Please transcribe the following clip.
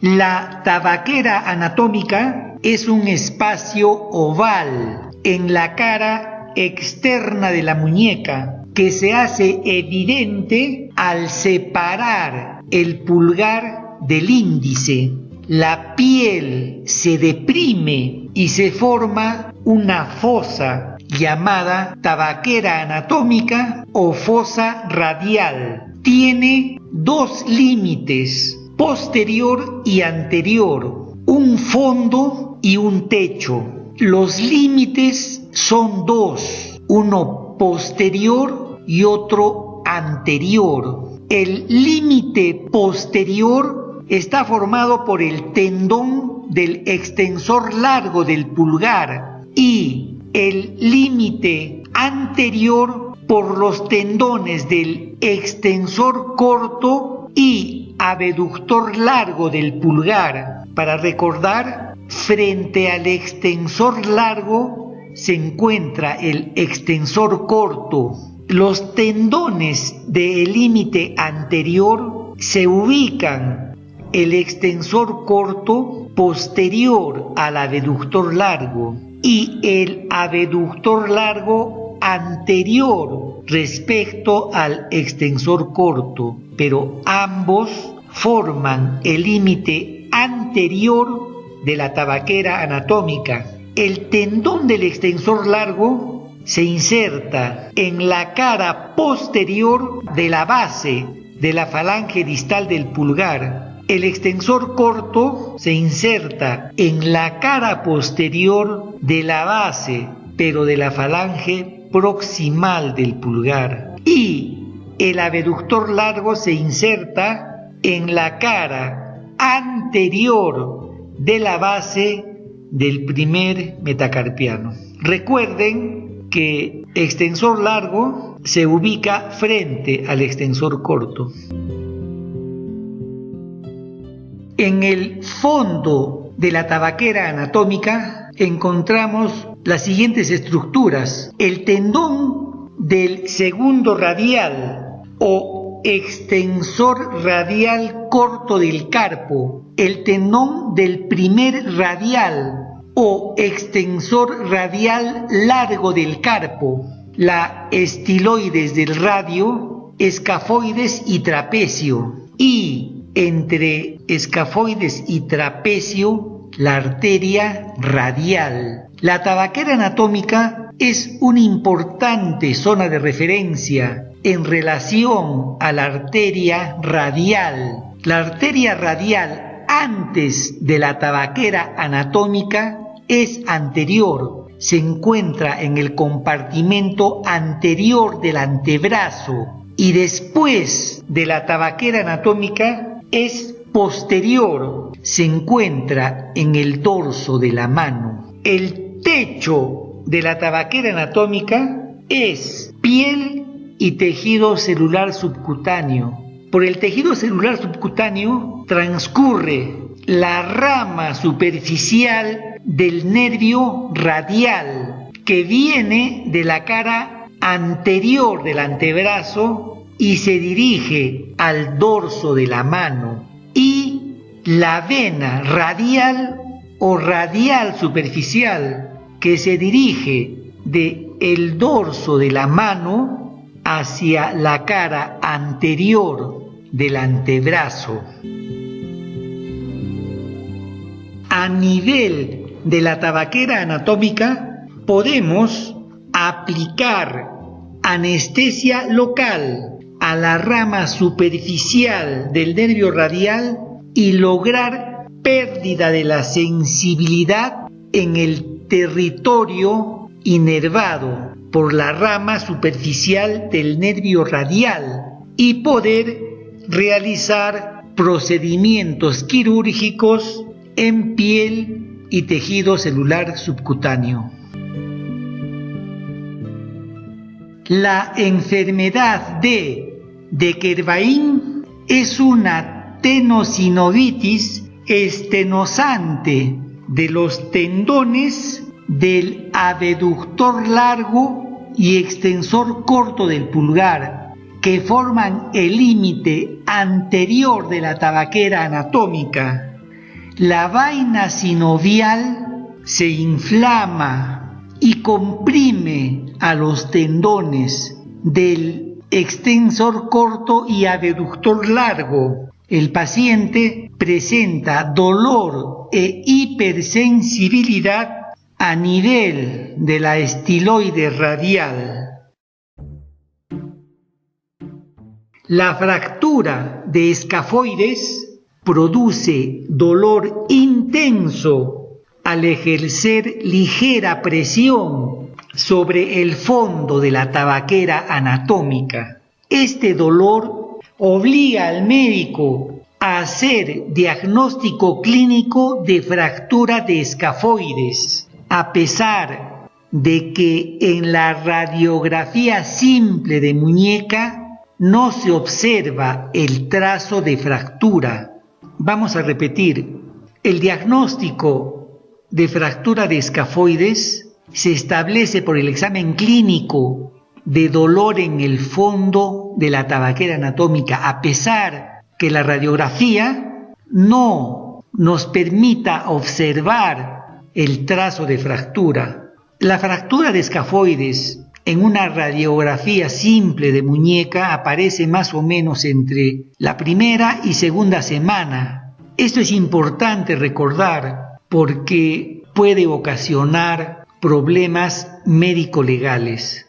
La tabaquera anatómica es un espacio oval en la cara externa de la muñeca que se hace evidente al separar el pulgar del índice. La piel se deprime y se forma una fosa llamada tabaquera anatómica o fosa radial. Tiene dos límites, posterior y anterior, un fondo y un techo. Los límites son dos, uno posterior y otro anterior. El límite posterior está formado por el tendón del extensor largo del pulgar y el límite anterior por los tendones del extensor corto y abductor largo del pulgar. Para recordar, frente al extensor largo se encuentra el extensor corto. Los tendones del límite anterior se ubican el extensor corto posterior al abductor largo y el abductor largo anterior respecto al extensor corto, pero ambos forman el límite anterior de la tabaquera anatómica. El tendón del extensor largo se inserta en la cara posterior de la base de la falange distal del pulgar. El extensor corto se inserta en la cara posterior de la base, pero de la falange proximal del pulgar. Y el abductor largo se inserta en la cara anterior de la base del primer metacarpiano. Recuerden que extensor largo se ubica frente al extensor corto. En el fondo de la tabaquera anatómica encontramos las siguientes estructuras: el tendón del segundo radial o extensor radial corto del carpo, el tendón del primer radial o extensor radial largo del carpo, la estiloides del radio, escafoides y trapecio, y entre escafoides y trapecio la arteria radial. La tabaquera anatómica es una importante zona de referencia en relación a la arteria radial. La arteria radial antes de la tabaquera anatómica es anterior, se encuentra en el compartimento anterior del antebrazo, y después de la tabaquera anatómica es posterior, se encuentra en el dorso de la mano. El techo de la tabaquera anatómica es piel y tejido celular subcutáneo. Por el tejido celular subcutáneo transcurre la rama superficial del nervio radial que viene de la cara anterior del antebrazo y se dirige al dorso de la mano, y la vena radial o radial superficial que se dirige de el dorso de la mano hacia la cara anterior del antebrazo. A nivel de la tabaquera anatómica podemos aplicar anestesia local a la rama superficial del nervio radial y lograr pérdida de la sensibilidad en el territorio inervado por la rama superficial del nervio radial y poder realizar procedimientos quirúrgicos en piel y tejido celular subcutáneo. La enfermedad de Kervain es una tenosinovitis estenosante de los tendones del abductor largo y extensor corto del pulgar, que forman el límite anterior de la tabaquera anatómica. la vaina sinovial se inflama y comprime a los tendones del extensor corto y abductor largo. El paciente presenta dolor e hipersensibilidad a nivel de la estiloide radial. La fractura de escafoides produce dolor intenso al ejercer ligera presión sobre el fondo de la tabaquera anatómica. Este dolor obliga al médico a hacer diagnóstico clínico de fractura de escafoides, a pesar de que en la radiografía simple de muñeca no se observa el trazo de fractura. Vamos a repetir, el diagnóstico de fractura de escafoides se establece por el examen clínico de dolor en el fondo de la tabaquera anatómica, a pesar que la radiografía no nos permita observar el trazo de fractura. La fractura de escafoides en una radiografía simple de muñeca aparece más o menos entre la primera y segunda semana. Esto es importante recordar porque puede ocasionar problemas médico-legales.